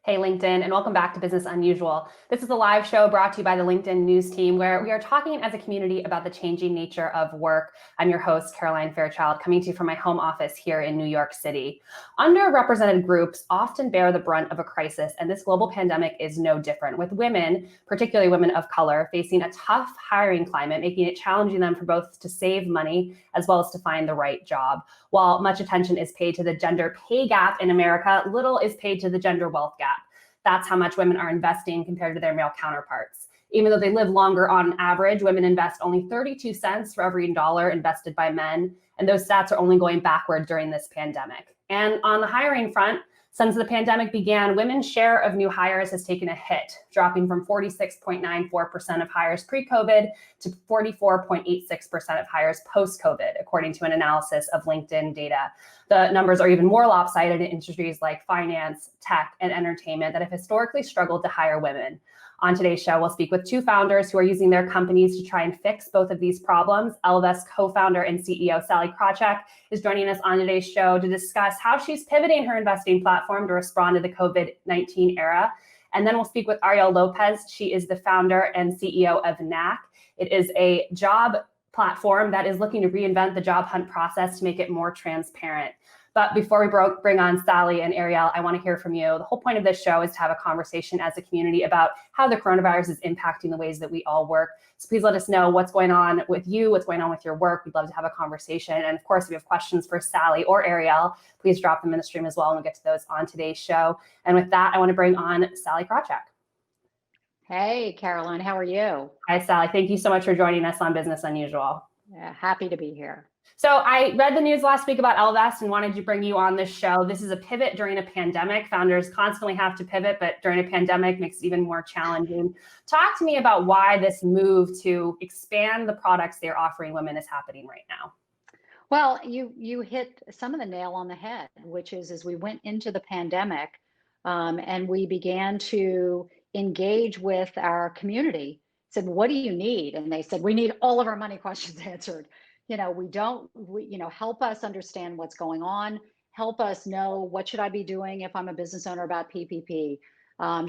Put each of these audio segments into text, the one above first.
Hey, LinkedIn, and welcome back to Business Unusual. This is a live show brought to you by the LinkedIn News team, where we are talking as a community about the changing nature of work. I'm your host, Caroline Fairchild, coming to you from my home office here in New York City. Underrepresented groups often bear the brunt of a crisis, and this global pandemic is no different, with women, particularly women of color, facing a tough hiring climate, making it challenging them for both to save money as well as to find the right job. While much attention is paid to the gender pay gap in America, little is paid to the gender wealth gap. That's how much women are investing compared to their male counterparts. Even though they live longer on average, women invest only 32 cents for every dollar invested by men, and those stats are only going backward during this pandemic. And on the hiring front, since the pandemic began, women's share of new hires has taken a hit, dropping from 46.94% of hires pre-COVID to 44.86% of hires post-COVID, according to an analysis of LinkedIn data. The numbers are even more lopsided in industries like finance, tech, and entertainment that have historically struggled to hire women. On today's show, we'll speak with two founders who are using their companies to try and fix both of these problems. Ellevest co-founder and CEO Sally Krawcheck is joining us on today's show to discuss how she's pivoting her investing platform to respond to the COVID-19 era. And then we'll speak with Ariel Lopez. She is the founder and CEO of Knack. It is a job platform that is looking to reinvent the job hunt process to make it more transparent. But before we bring on Sally and Ariel, I want to hear from you. The whole point of this show is to have a conversation as a community about how the coronavirus is impacting the ways that we all work. So please let us know what's going on with you, what's going on with your work. We'd love to have a conversation. And of course, if you have questions for Sally or Ariel, please drop them in the stream as well, and we'll get to those on today's show. And with that, I want to bring on Sally Krawcheck. Hey, Caroline, how are you? Hi, Sally. Thank you so much for joining us on Business Unusual. Yeah, happy to be here. So I read the news last week about Ellevest and wanted to bring you on this show. This is a pivot during a pandemic. Founders constantly have to pivot, but during a pandemic makes it even more challenging. Talk to me about why this move to expand the products they're offering women is happening right now. Well, you hit some of the nail on the head, which is as we went into the pandemic and we began to engage with our community, said, what do you need? And they said, we need all of our money questions answered. Help us understand what's going on. Help us know what should I be doing if I'm a business owner about PPP?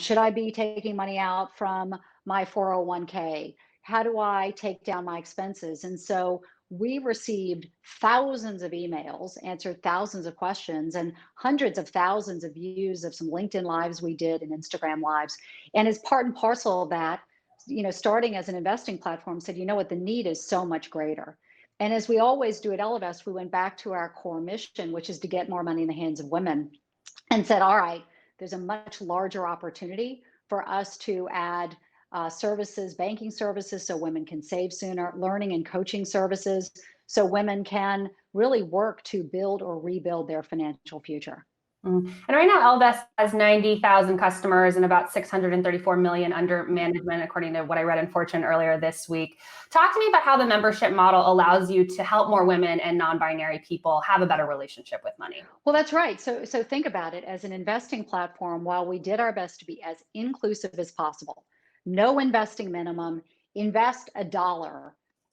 Should I be taking money out from my 401k? How do I take down my expenses? And so we received thousands of emails, answered thousands of questions, and hundreds of thousands of views of some LinkedIn lives we did and Instagram lives. And as part and parcel of that, starting as an investing platform, said, you know what, the need is so much greater. And as we always do at Ellevest, we went back to our core mission, which is to get more money in the hands of women, and said, all right, there's a much larger opportunity for us to add services, banking services, so women can save sooner, learning and coaching services, so women can really work to build or rebuild their financial future. And right now, Ellevest has 90,000 customers and about 634 million under management, according to what I read in Fortune earlier this week. Talk to me about how the membership model allows you to help more women and non-binary people have a better relationship with money. Well, that's right. So think about it as an investing platform. While we did our best to be as inclusive as possible, no investing minimum, invest $1,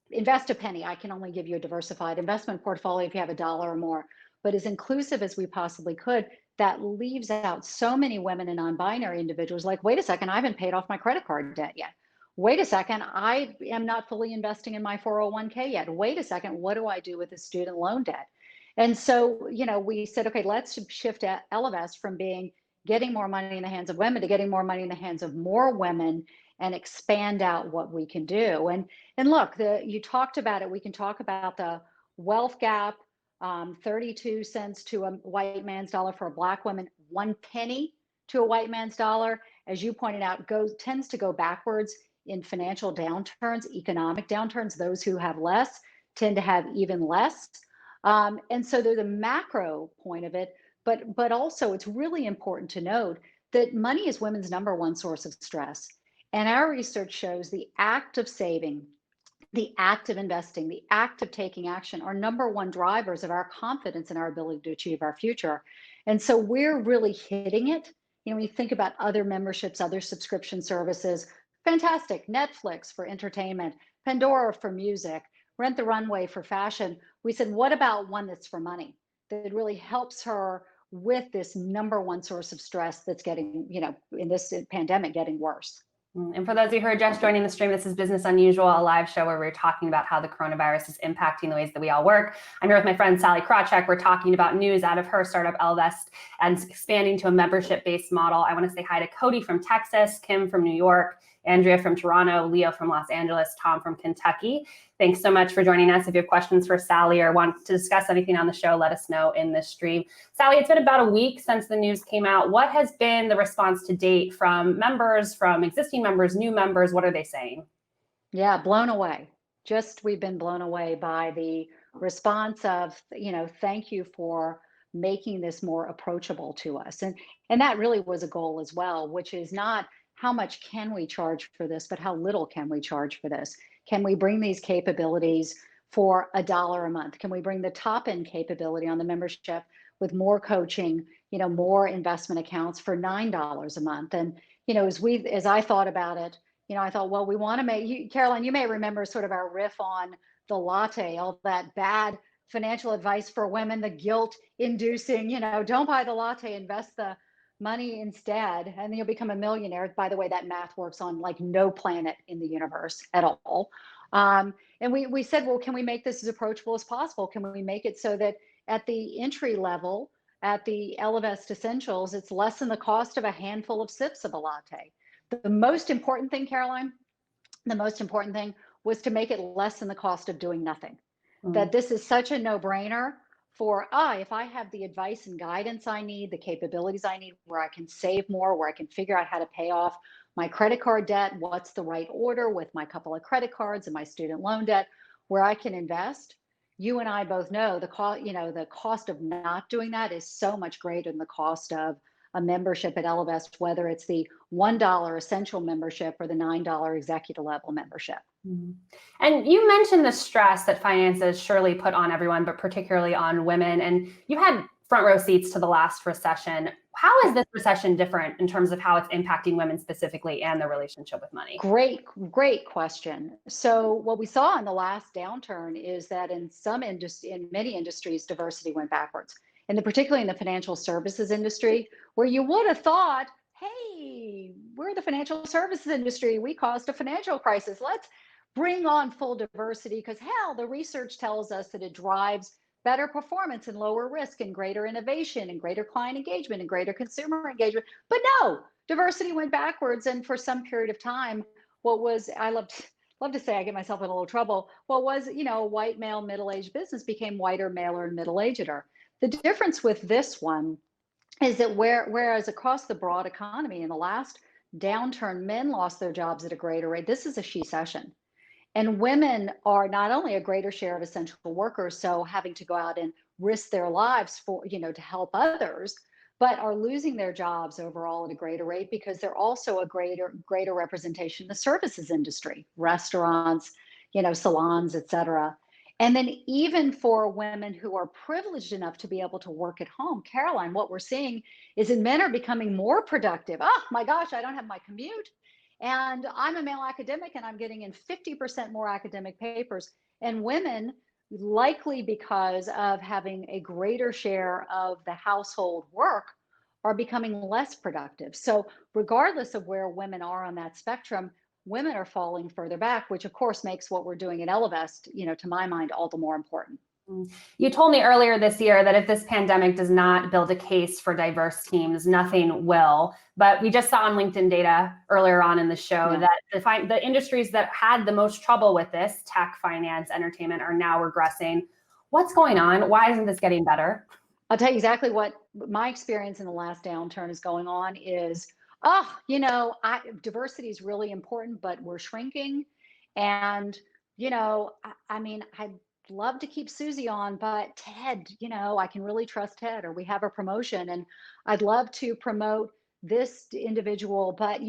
invest a penny. I can only give you a diversified investment portfolio if you have $1 or more. But as inclusive as we possibly could, that leaves out so many women and non-binary individuals like, wait a second, I haven't paid off my credit card debt yet. Wait a second, I am not fully investing in my 401k yet. Wait a second, what do I do with the student loan debt? And so, we said, okay, let's shift Ellevest from getting more money in the hands of women to getting more money in the hands of more women and expand out what we can do. And look, you talked about it. We can talk about the wealth gap. 32 cents to a white man's dollar for a Black woman, 1 penny to a white man's dollar, as you pointed out, tends to go backwards in financial downturns, economic downturns. Those who have less tend to have even less. And so there's a macro point of it, but also it's really important to note that money is women's #1 source of stress. And our research shows the act of saving, the act of investing, the act of taking action are #1 drivers of our confidence in our ability to achieve our future. And so we're really hitting it. When you think about other memberships, other subscription services, fantastic. Netflix for entertainment, Pandora for music, Rent the Runway for fashion. We said, what about one that's for money, that really helps her with this number one source of stress that's getting, in this pandemic, getting worse. And for those of you who are just joining the stream, this is Business Unusual, a live show where we're talking about how the coronavirus is impacting the ways that we all work. I'm here with my friend Sally Krawcheck. We're talking about news out of her startup Ellevest and expanding to a membership-based model. I want to say hi to Cody from Texas, Kim from New York, Andrea from Toronto, Leo from Los Angeles, Tom from Kentucky. Thanks so much for joining us. If you have questions for Sally or want to discuss anything on the show, let us know in this stream. Sally, it's been about a week since the news came out. What has been the response to date from members, from existing members, new members? What are they saying? Yeah, blown away. We've been blown away by the response of, thank you for making this more approachable to us. And that really was a goal as well, which is not how much can we charge for this, but how little can we charge for this? Can we bring these capabilities for $1 a month? Can we bring the top end capability on the membership with more coaching, more investment accounts for $9 a month? And, as I thought about it, I thought, well, we want to make Caroline, you may remember sort of our riff on the latte, all that bad financial advice for women, the guilt inducing, don't buy the latte, invest the money instead, and you'll become a millionaire. By the way, that math works on like no planet in the universe at all. And we said, well, can we make this as approachable as possible? Can we make it so that at the entry level, at the Ellevest Essentials, it's less than the cost of a handful of sips of a latte? The most important thing, Caroline, the most important thing was to make it less than the cost of doing nothing. That this is such a no-brainer for, if I have the advice and guidance I need, the capabilities I need, where I can save more, where I can figure out how to pay off my credit card debt, what's the right order with my couple of credit cards and my student loan debt, where I can invest. You and I both know the cost of not doing that is so much greater than the cost of a membership at Ellevest, whether it's the $1 essential membership or the $9 executive level membership. And you mentioned the stress that finances surely put on everyone, but particularly on women. And you had front row seats to the last recession. How is this recession different in terms of how it's impacting women specifically and their relationship with money? Great question. So what we saw in the last downturn is that in many industries, diversity went backwards. And particularly in the financial services industry, where you would have thought, hey, we're the financial services industry. We caused a financial crisis. Let's bring on full diversity because, hell, the research tells us that it drives better performance and lower risk and greater innovation and greater client engagement and greater consumer engagement. But no, diversity went backwards. And for some period of time, I love to say I get myself in a little trouble. What was, a white male middle-aged business became whiter, maler, and middle-ageder. The difference with this one is that whereas across the broad economy in the last downturn, men lost their jobs at a greater rate, this is a she-cession. And women are not only a greater share of essential workers, so having to go out and risk their lives for, to help others, but are losing their jobs overall at a greater rate because they're also a greater representation in the services industry, restaurants, salons, et cetera. And then even for women who are privileged enough to be able to work at home, Caroline, what we're seeing is that men are becoming more productive. Oh my gosh, I don't have my commute. And I'm a male academic and I'm getting in 50% more academic papers. And women, likely because of having a greater share of the household work, are becoming less productive. So regardless of where women are on that spectrum, women are falling further back, which of course makes what we're doing at Ellevest, to my mind, all the more important. You told me earlier this year that if this pandemic does not build a case for diverse teams, nothing will. But we just saw on LinkedIn data earlier on in the show that the industries that had the most trouble with this, tech, finance, entertainment, are now regressing. What's going on? Why isn't this getting better? I'll tell you exactly what my experience in the last downturn is going on is, diversity is really important, but we're shrinking. And, I'd love to keep Susie on, but Ted, I can really trust Ted, or we have a promotion and I'd love to promote this individual, but,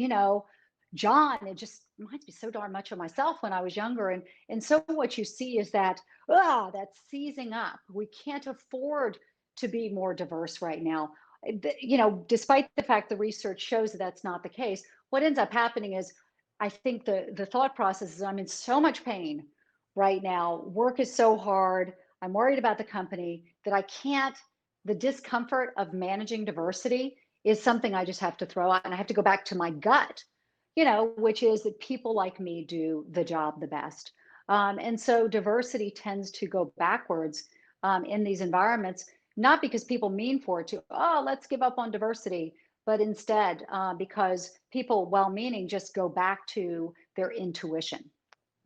John, it just reminds me so darn much of myself when I was younger. And so what you see is that's seizing up. We can't afford to be more diverse right now. Despite the fact the research shows that that's not the case, what ends up happening is, I think the thought process is, I'm in so much pain right now. Work is so hard. I'm worried about the company that I can't the discomfort of managing diversity is something I just have to throw out. And I have to go back to my gut, which is that people like me do the job the best. And so diversity tends to go backwards in these environments, not because people mean for it to, oh, let's give up on diversity, but instead because people, well-meaning, just go back to their intuition.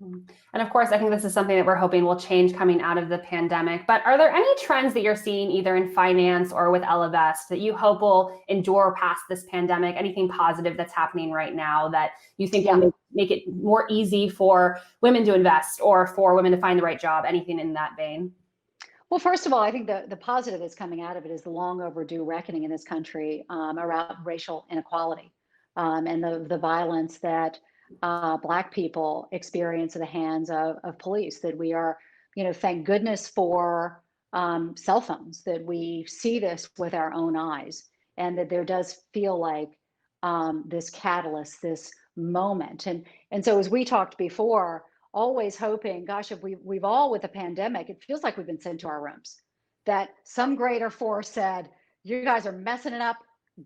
And of course, I think this is something that we're hoping will change coming out of the pandemic. But are there any trends that you're seeing either in finance or with Ellevest that you hope will endure past this pandemic? Anything positive that's happening right now that you think will make it more easy for women to invest or for women to find the right job? Anything in that vein? Well, first of all, I think the positive that's coming out of it is the long overdue reckoning in this country around racial inequality and the violence that Black people experience at the hands of police. That we are, thank goodness for cell phones, that we see this with our own eyes, and that there does feel like this catalyst, this moment. And so as we talked before, always hoping, gosh, if we've all, with the pandemic, it feels like we've been sent to our rooms, that some greater force said, you guys are messing it up,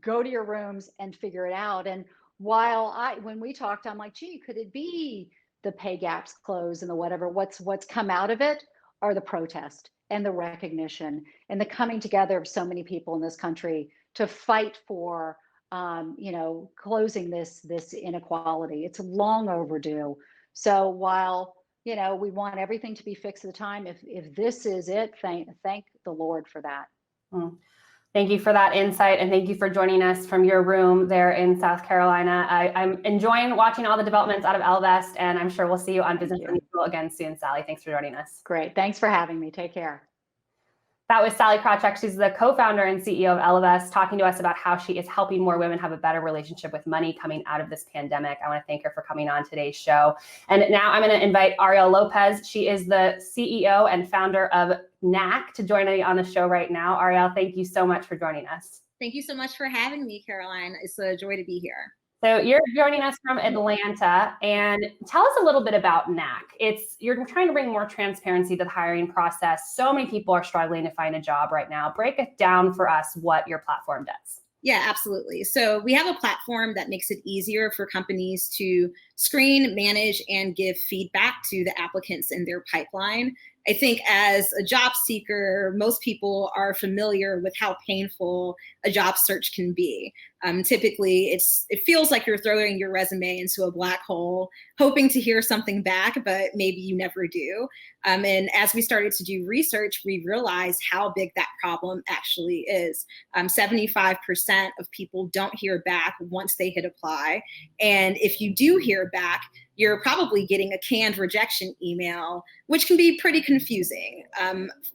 go to your rooms and figure it out. And when we talked, I'm like, gee, could it be the pay gaps close and the whatever? What's come out of it are the protest and the recognition and the coming together of so many people in this country to fight for, closing this inequality. It's long overdue. So while, we want everything to be fixed at the time, if this is it, thank the Lord for that. Thank you for that insight, and thank you for joining us from your room there in South Carolina. I'm enjoying watching all the developments out of Ellevest, and I'm sure we'll see you on Business as Usual again soon, Sally. Thanks for joining us. Great. Thanks for having me. Take care. That was Sally Krawcheck. She's the co-founder and CEO of Ellevest, talking to us about how she is helping more women have a better relationship with money coming out of this pandemic. I want to thank her for coming on today's show. And now I'm going to invite Ariel Lopez. She is the CEO and founder of NAC to join me on the show right now. Ariel, thank you so much for joining us. Thank you so much for having me, Caroline. It's a joy to be here. So you're joining us from Atlanta, and tell us a little bit about NAC. You're trying to bring more transparency to the hiring process. So many people are struggling to find a job right now. Break it down for us what your platform does. Yeah, absolutely. So we have a platform that makes it easier for companies to screen, manage, and give feedback to the applicants in their pipeline. I think as a job seeker, most people are familiar with how painful a job search can be. Typically, it feels like you're throwing your resume into a black hole, hoping to hear something back, but maybe you never do. And as we started to do research, we realized how big that problem actually is. 75% of people don't hear back once they hit apply. And if you do hear back, you're probably getting a canned rejection email, which can be pretty confusing.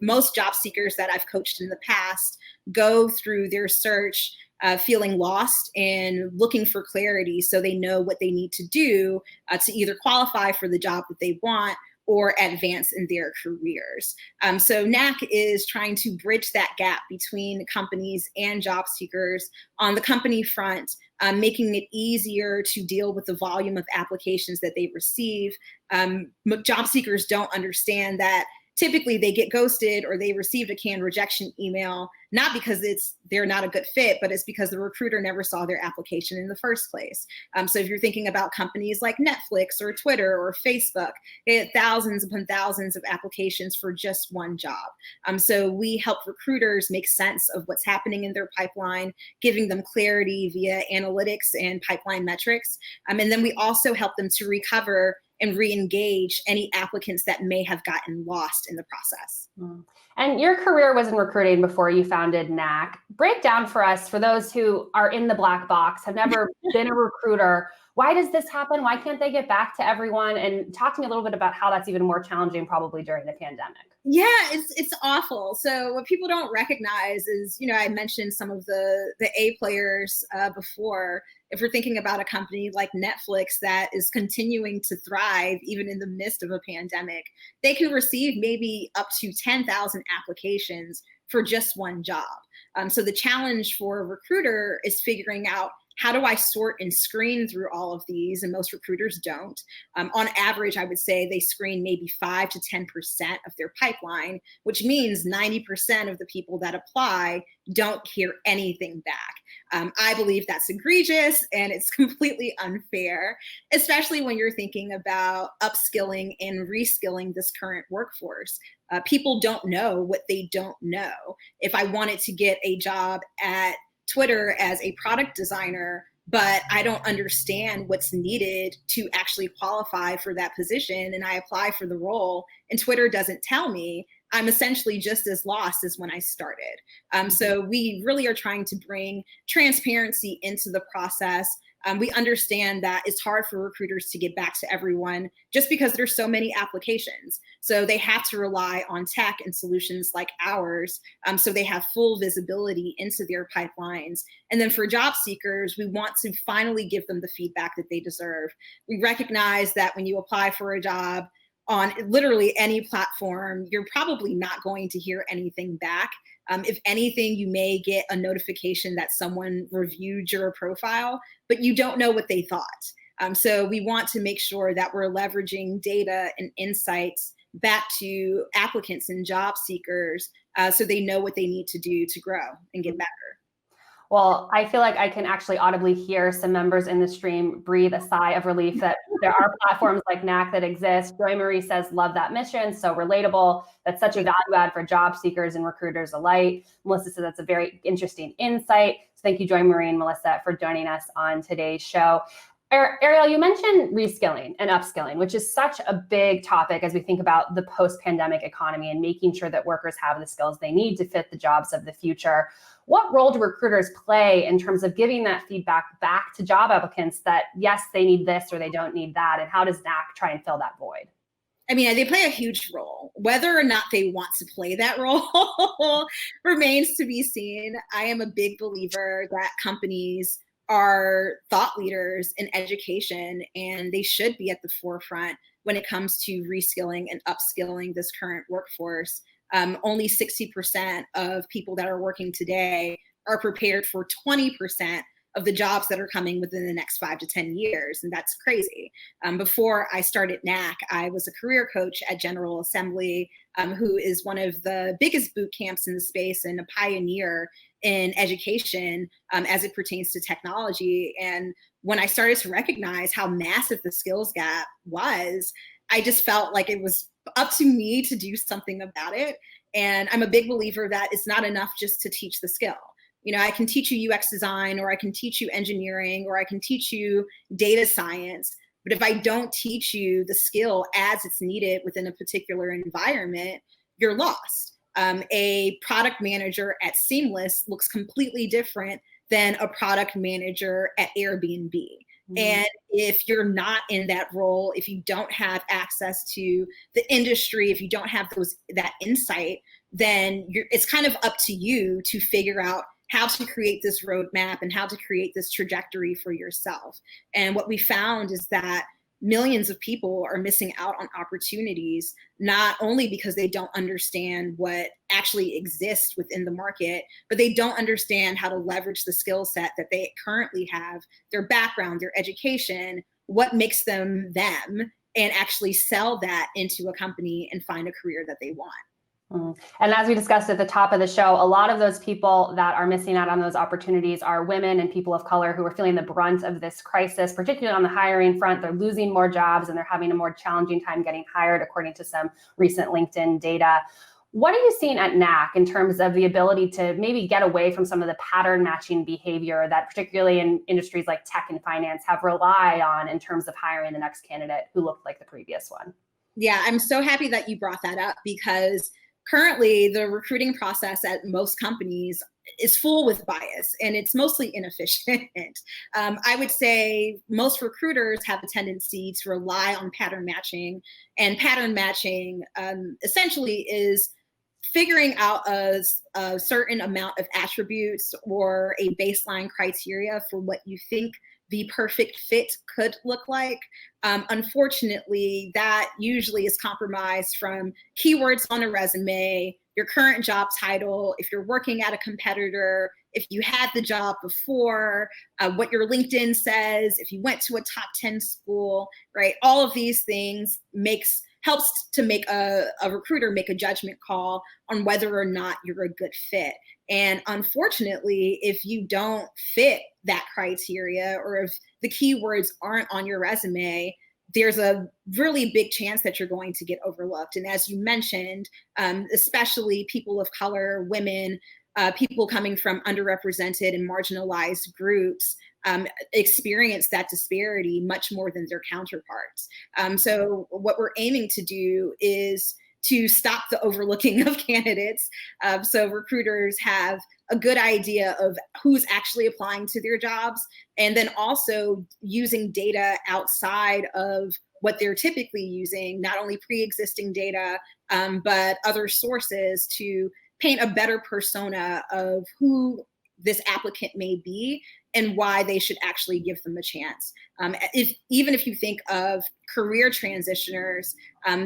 Most job seekers that I've coached in the past go through their search feeling lost and looking for clarity so they know what they need to do to either qualify for the job that they want or advance in their careers. So NAC is trying to bridge that gap between companies and job seekers on the company front, making it easier to deal with the volume of applications that they receive. Job seekers don't understand that typically they get ghosted or they received a canned rejection email, not because they're not a good fit, but it's because the recruiter never saw their application in the first place. So if you're thinking about companies like Netflix or Twitter or Facebook, they had thousands upon thousands of applications for just one job. So we help recruiters make sense of what's happening in their pipeline, giving them clarity via analytics and pipeline metrics. And then we also help them to recover and re-engage any applicants that may have gotten lost in the process. And your career was in recruiting before you founded NAC. Break down for us, for those who are in the black box, have never been a recruiter, why does this happen? Why can't they get back to everyone? And talk to me a little bit about how that's even more challenging probably during the pandemic. Yeah, it's awful. So what people don't recognize is, I mentioned some of the A players before. If we're thinking about a company like Netflix that is continuing to thrive even in the midst of a pandemic, they can receive maybe up to 10,000 applications for just one job. So the challenge for a recruiter is figuring out how do I sort and screen through all of these? And most recruiters don't. On average, I would say they screen maybe 5 to 10% of their pipeline, which means 90% of the people that apply don't hear anything back. I believe that's egregious and it's completely unfair, especially when you're thinking about upskilling and reskilling this current workforce. People don't know what they don't know. If I wanted to get a job at Twitter as a product designer, but I don't understand what's needed to actually qualify for that position, and I apply for the role and Twitter doesn't tell me, I'm essentially just as lost as when I started. So we really are trying to bring transparency into the process. We understand that it's hard for recruiters to get back to everyone just because there's so many applications. So they have to rely on tech and solutions like ours, so they have full visibility into their pipelines. And then for job seekers, we want to finally give them the feedback that they deserve. We recognize that when you apply for a job on literally any platform, you're probably not going to hear anything back. If anything, you may get a notification that someone reviewed your profile, but you don't know what they thought. So we want to make sure that we're leveraging data and insights back to applicants and job seekers so they know what they need to do to grow and get better. Well, I feel like I can actually audibly hear some members in the stream breathe a sigh of relief that there are platforms like NAC that exist. Joy Marie says, love that mission, so relatable. That's such a value add for job seekers and recruiters alike. Melissa says that's a very interesting insight. So thank you, Joy Marie and Melissa, for joining us on today's show. Ariel, you mentioned reskilling and upskilling, which is such a big topic as we think about the post-pandemic economy and making sure that workers have the skills they need to fit the jobs of the future. What role do recruiters play in terms of giving that feedback back to job applicants that, yes, they need this or they don't need that? And how does NAC try and fill that void? I mean, they play a huge role. Whether or not they want to play that role remains to be seen. I am a big believer that companies are thought leaders in education, and they should be at the forefront when it comes to reskilling and upskilling this current workforce. Only 60% of people that are working today are prepared for 20% of the jobs that are coming within the next 5 to 10 years. And that's crazy. Before I started NAC, I was a career coach at General Assembly, who is one of the biggest boot camps in the space and a pioneer in education as it pertains to technology. And when I started to recognize how massive the skills gap was, I just felt like it was up to me to do something about it. And I'm a big believer that it's not enough just to teach the skill. You know, I can teach you UX design, or I can teach you engineering, or I can teach you data science. But if I don't teach you the skill as it's needed within a particular environment, you're lost. A product manager at Seamless looks completely different than a product manager at Airbnb. Mm-hmm. And if you're not in that role, if you don't have access to the industry, if you don't have that insight, then it's kind of up to you to figure out how to create this roadmap and how to create this trajectory for yourself. And what we found is that millions of people are missing out on opportunities, not only because they don't understand what actually exists within the market, but they don't understand how to leverage the skill set that they currently have, their background, their education, what makes them them, and actually sell that into a company and find a career that they want. And as we discussed at the top of the show, a lot of those people that are missing out on those opportunities are women and people of color who are feeling the brunt of this crisis, particularly on the hiring front. They're losing more jobs and they're having a more challenging time getting hired, according to some recent LinkedIn data. What are you seeing at NAC in terms of the ability to maybe get away from some of the pattern matching behavior that particularly in industries like tech and finance have relied on in terms of hiring the next candidate who looked like the previous one? Yeah, I'm so happy that you brought that up, because currently the recruiting process at most companies is full with bias, and it's mostly inefficient. I would say most recruiters have a tendency to rely on pattern matching, and pattern matching essentially is figuring out a certain amount of attributes or a baseline criteria for what you think the perfect fit could look like. Unfortunately, that usually is compromised from keywords on a resume your current job title, if you're working at a competitor, if you had the job before, what your LinkedIn says, if you went to a top 10 school, right? All of these things helps to make a recruiter make a judgment call on whether or not you're a good fit. And unfortunately, if you don't fit that criteria, or if the keywords aren't on your resume, there's a really big chance that you're going to get overlooked. And as you mentioned, especially people of color, women, people coming from underrepresented and marginalized groups experience that disparity much more than their counterparts. So what we're aiming to do is to stop the overlooking of candidates. So recruiters have a good idea of who's actually applying to their jobs, and then also using data outside of what they're typically using, not only pre-existing data, but other sources, to paint a better persona of who this applicant may be and why they should actually give them a chance. Even if you think of career transitioners,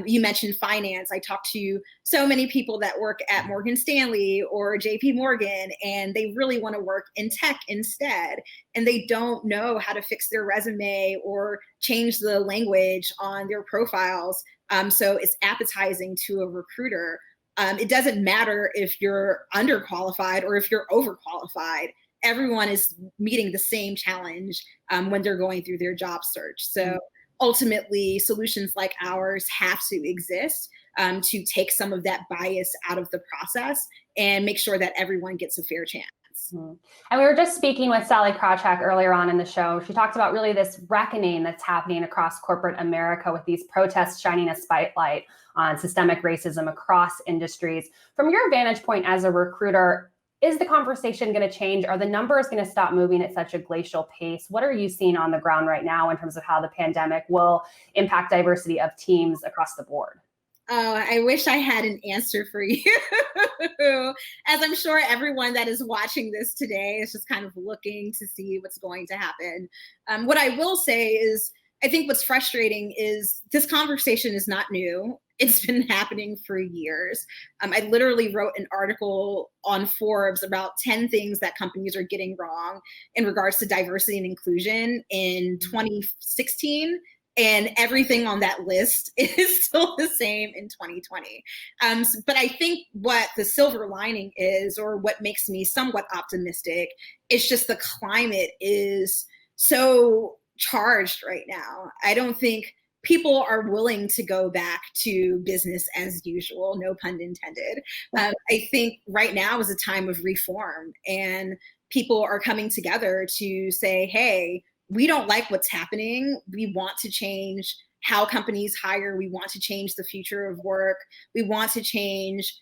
you mentioned finance. I talk to so many people that work at Morgan Stanley or JP Morgan, and they really want to work in tech instead. And they don't know how to fix their resume or change the language on their profiles. So it's appetizing to a recruiter. It doesn't matter if you're underqualified or if you're overqualified. Everyone is meeting the same challenge when they're going through their job search. So ultimately, solutions like ours have to exist to take some of that bias out of the process and make sure that everyone gets a fair chance. And we were just speaking with Sally Krawcheck earlier on in the show. She talked about really this reckoning that's happening across corporate America with these protests shining a spotlight on systemic racism across industries. From your vantage point as a recruiter, is the conversation going to change? Are the numbers going to stop moving at such a glacial pace? What are you seeing on the ground right now in terms of how the pandemic will impact diversity of teams across the board? Oh, I wish I had an answer for you. As I'm sure everyone that is watching this today is just kind of looking to see what's going to happen. What I will say is, I think what's frustrating is this conversation is not new. It's been happening for years. I literally wrote an article on Forbes about 10 things that companies are getting wrong in regards to diversity and inclusion in 2016. And everything on that list is still the same in 2020. But I think what the silver lining is, or what makes me somewhat optimistic, is just the climate is so charged right now. I don't think people are willing to go back to business as usual, no pun intended. I think right now is a time of reform, and people are coming together to say, hey, we don't like what's happening. We want to change how companies hire. We want to change the future of work. We want to change,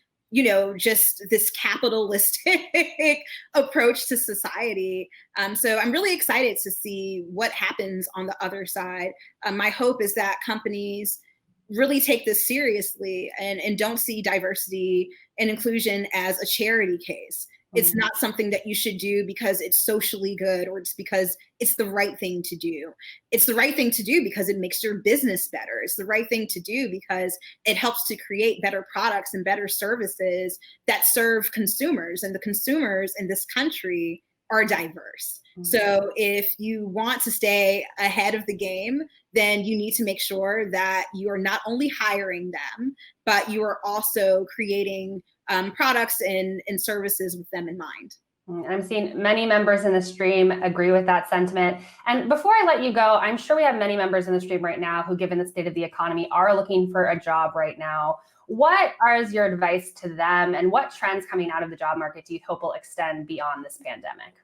just this capitalistic approach to society. So I'm really excited to see what happens on the other side. My hope is that companies really take this seriously and don't see diversity and inclusion as a charity case. It's not something that you should do because it's socially good, or it's because it's the right thing to do. It's the right thing to do because it makes your business better. It's the right thing to do because it helps to create better products and better services that serve consumers. And the consumers in this country are diverse. So if you want to stay ahead of the game, then you need to make sure that you are not only hiring them, but you are also creating products and services with them in mind. And I'm seeing many members in the stream agree with that sentiment. And before I let you go, I'm sure we have many members in the stream right now who, given the state of the economy, are looking for a job right now. What is your advice to them, and what trends coming out of the job market do you hope will extend beyond this pandemic?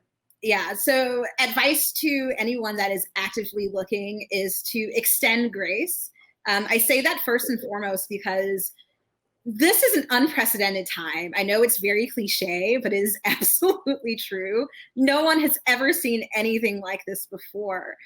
Yeah, so advice to anyone that is actively looking is to extend grace. I say that first and foremost because this is an unprecedented time. I know it's very cliche, but it is absolutely true. No one has ever seen anything like this before,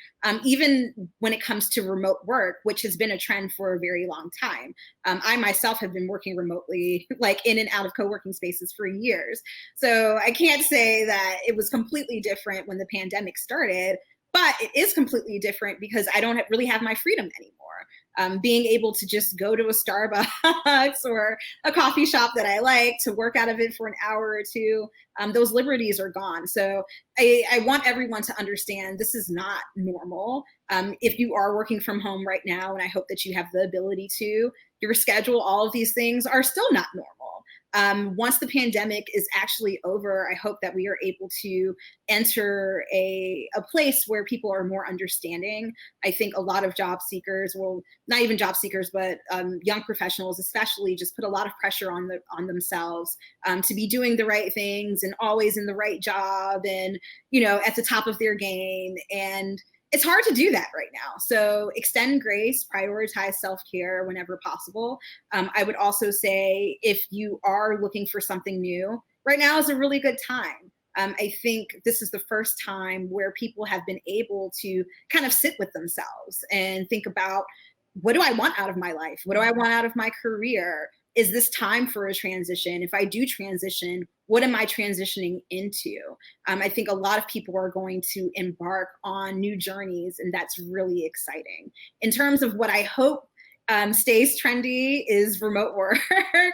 even when it comes to remote work, which has been a trend for a very long time. I myself have been working remotely, like in and out of co-working spaces for years. So I can't say that it was completely different when the pandemic started, but it is completely different because I don't really have my freedom anymore. being able to just go to a Starbucks or a coffee shop that I like to work out of it for an hour or two, those liberties are gone. So I want everyone to understand this is not normal. If you are working from home right now, and I hope that you have the ability to, your schedule, all of these things are still not normal. Once the pandemic is actually over, I hope that we are able to enter a place where people are more understanding. I think a lot of job seekers, well, not even job seekers, but young professionals especially, just put a lot of pressure on themselves to be doing the right things and always in the right job and, you know, at the top of their game. And it's hard to do that right now. So extend grace, prioritize self-care whenever possible. I would also say if you are looking for something new, right now is a really good time. I think this is the first time where people have been able to kind of sit with themselves and think about, what do I want out of my life? What do I want out of my career? Is this time for a transition? If I do transition, what am I transitioning into? I think a lot of people are going to embark on new journeys, and that's really exciting. In terms of what I hope stays trendy is remote work.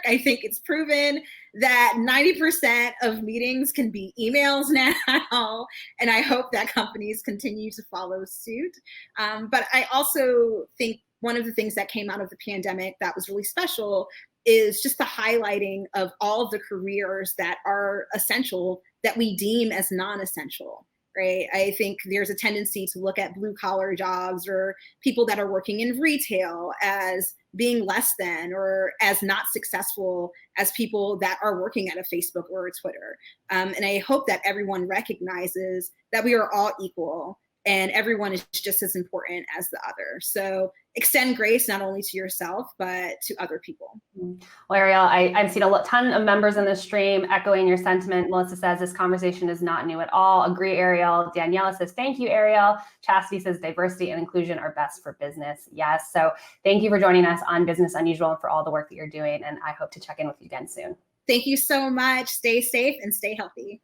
I think it's proven that 90% of meetings can be emails now, and I hope that companies continue to follow suit. But I also think one of the things that came out of the pandemic that was really special is just the highlighting of all of the careers that are essential that we deem as non-essential, right? I think there's a tendency to look at blue collar jobs or people that are working in retail as being less than or as not successful as people that are working at a Facebook or a Twitter. And I hope that everyone recognizes that we are all equal and everyone is just as important as the other. So extend grace not only to yourself, but to other people. Well, Ariel, I've seen a ton of members in the stream echoing your sentiment. Melissa says this conversation is not new at all. Agree, Ariel. Daniela says, thank you, Ariel. Chastity says diversity and inclusion are best for business. Yes. So thank you for joining us on Business Unusual and for all the work that you're doing. And I hope to check in with you again soon. Thank you so much. Stay safe and stay healthy.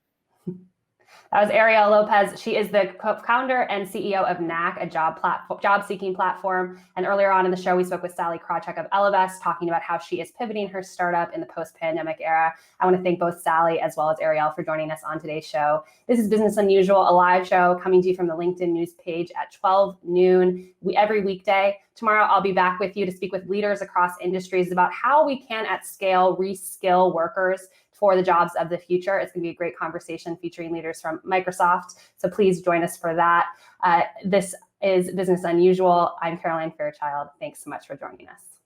That was Ariel Lopez. She is the co-founder and CEO of NAC, a job-seeking platform. And earlier on in the show, we spoke with Sally Krawcheck of Ellevest, talking about how she is pivoting her startup in the post-pandemic era. I want to thank both Sally as well as Ariel for joining us on today's show. This is Business Unusual, a live show coming to you from the LinkedIn news page at 12 noon every weekday. Tomorrow, I'll be back with you to speak with leaders across industries about how we can, at scale, reskill workers for the jobs of the future. It's going to be a great conversation featuring leaders from Microsoft. So please join us for that. This is Business Unusual. I'm Caroline Fairchild. Thanks so much for joining us.